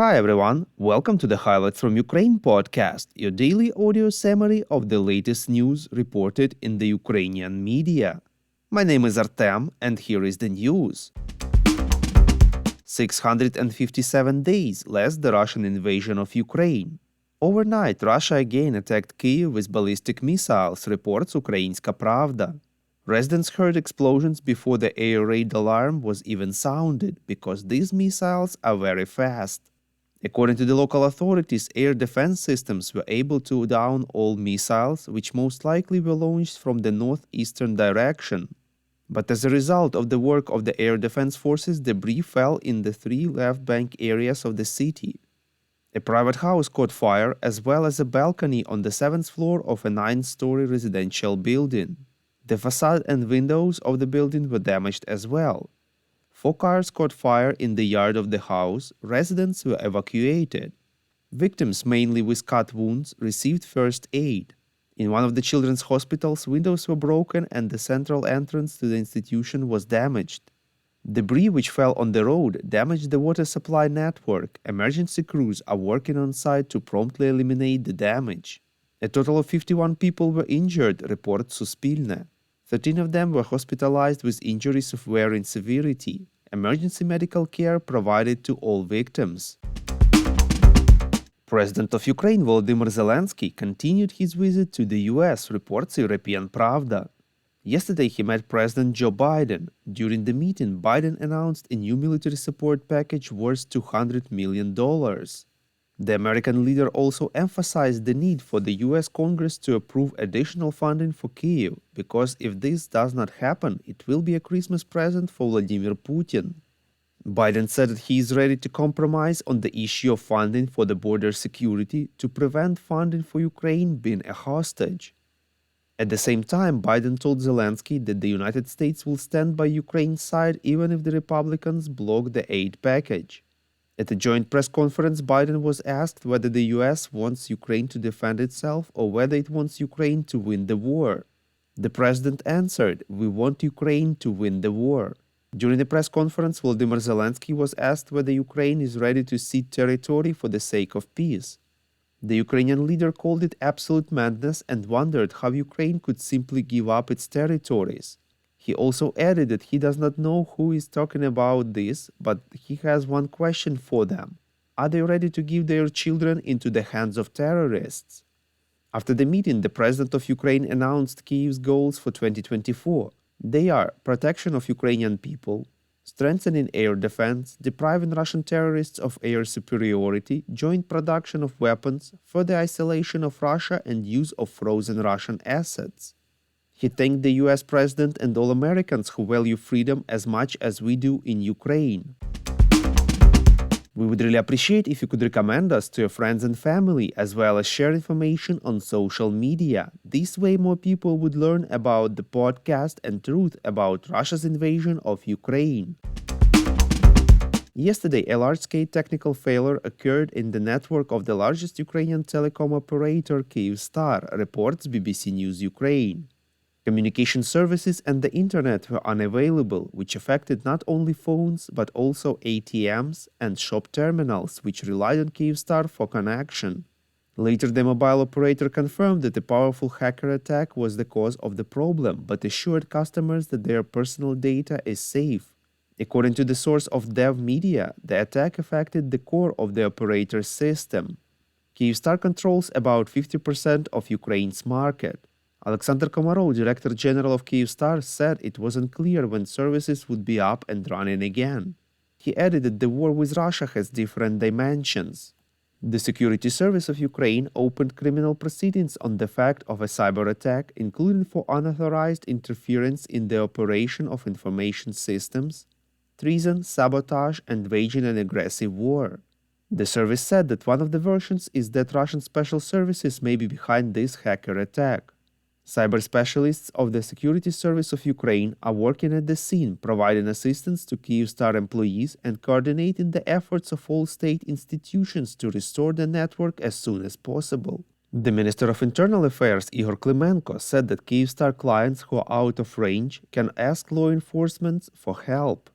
Hi everyone, welcome to the Highlights from Ukraine podcast, your daily audio summary of the latest news reported in the Ukrainian media. My name is Artem, and here is the news. 657 days left the Russian invasion of Ukraine. Overnight, Russia again attacked Kyiv with ballistic missiles, reports Ukrainska Pravda. Residents heard explosions before the air raid alarm was even sounded, because these missiles are very fast. According to the local authorities, air defense systems were able to down all missiles, which most likely were launched from the northeastern direction. But as a result of the work of the air defense forces, debris fell in the three left bank areas of the city. A private house caught fire, as well as a balcony on the 7th floor of a 9-story residential building. The facade and windows of the building were damaged as well. 4 cars caught fire in the yard of the house. Residents were evacuated. Victims, mainly with cut wounds, received first aid. In one of the children's hospitals, windows were broken and the central entrance to the institution was damaged. Debris which fell on the road damaged the water supply network. Emergency crews are working on site to promptly eliminate the damage. A total of 51 people were injured, reports Suspilne. 13 of them were hospitalized with injuries of varying severity. Emergency medical care provided to all victims. President of Ukraine Volodymyr Zelensky continued his visit to the US, reports European Pravda. Yesterday he met President Joe Biden. During the meeting, Biden announced a new military support package worth $200 million. The American leader also emphasized the need for the US Congress to approve additional funding for Kyiv, because if this does not happen, it will be a Christmas present for Vladimir Putin. Biden said that he is ready to compromise on the issue of funding for the border security to prevent funding for Ukraine being a hostage. At the same time, Biden told Zelensky that the United States will stand by Ukraine's side even if the Republicans block the aid package. At a joint press conference, Biden was asked whether the US wants Ukraine to defend itself or whether it wants Ukraine to win the war. The president answered, "We want Ukraine to win the war." During the press conference, Volodymyr Zelensky was asked whether Ukraine is ready to cede territory for the sake of peace. The Ukrainian leader called it absolute madness and wondered how Ukraine could simply give up its territories. He also added that he does not know who is talking about this, but he has one question for them. Are they ready to give their children into the hands of terrorists? After the meeting, the president of Ukraine announced Kyiv's goals for 2024. They are protection of Ukrainian people, strengthening air defense, depriving Russian terrorists of air superiority, joint production of weapons, further isolation of Russia and use of frozen Russian assets. He thanked the US president and all Americans who value freedom as much as we do in Ukraine. We would really appreciate if you could recommend us to your friends and family, as well as share information on social media. This way more people would learn about the podcast and truth about Russia's invasion of Ukraine. Yesterday, a large-scale technical failure occurred in the network of the largest Ukrainian telecom operator, Kyivstar, reports BBC News Ukraine. Communication services and the internet were unavailable, which affected not only phones but also ATMs and shop terminals, which relied on Kyivstar for connection. Later, the mobile operator confirmed that a powerful hacker attack was the cause of the problem, but assured customers that their personal data is safe. According to the source of Dev Media, the attack affected the core of the operator's system. Kyivstar controls about 50% of Ukraine's market. Alexander Komarov, Director General of Kyivstar, said it wasn't clear when services would be up and running again. He added that the war with Russia has different dimensions. The Security Service of Ukraine opened criminal proceedings on the fact of a cyber attack, including for unauthorized interference in the operation of information systems, treason, sabotage, and waging an aggressive war. The service said that one of the versions is that Russian special services may be behind this hacker attack. Cyber specialists of the Security Service of Ukraine are working at the scene, providing assistance to Kyivstar employees and coordinating the efforts of all state institutions to restore the network as soon as possible. The Minister of Internal Affairs, Igor Klimenko, said that Kyivstar clients who are out of range can ask law enforcement for help.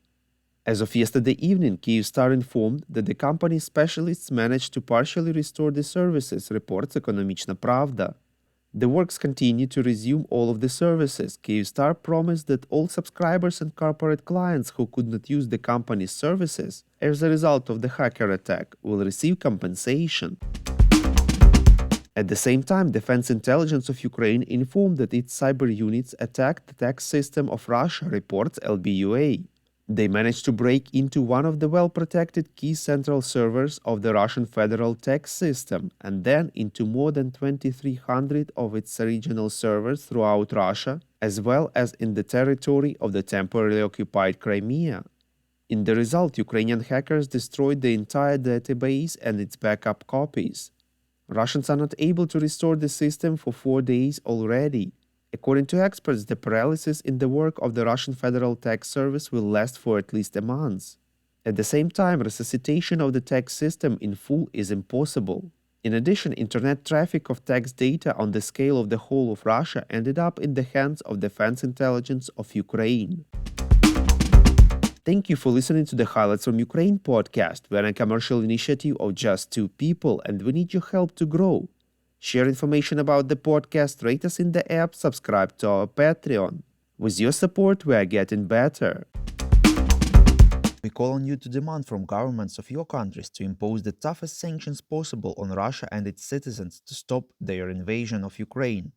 As of yesterday evening, Kyivstar informed that the company's specialists managed to partially restore the services, reports Ekonomichna Pravda. The works continue to resume all of the services. Kyivstar promised that all subscribers and corporate clients who could not use the company's services as a result of the hacker attack will receive compensation. At the same time, Defense Intelligence of Ukraine informed that its cyber units attacked the tax system of Russia, reports LBUA. They managed to break into one of the well-protected key central servers of the Russian federal tax system and then into more than 2,300 of its regional servers throughout Russia, as well as in the territory of the temporarily occupied Crimea. In the result, Ukrainian hackers destroyed the entire database and its backup copies. Russians are not able to restore the system for 4 days already. According to experts, the paralysis in the work of the Russian Federal Tax Service will last for at least a month. At the same time, resuscitation of the tax system in full is impossible. In addition, internet traffic of tax data on the scale of the whole of Russia ended up in the hands of Defense Intelligence of Ukraine. Thank you for listening to the Highlights from Ukraine podcast. We're a commercial initiative of just 2 people and we need your help to grow. Share information about the podcast, rate us in the app, subscribe to our Patreon. With your support, we are getting better. We call on you to demand from governments of your countries to impose the toughest sanctions possible on Russia and its citizens to stop their invasion of Ukraine.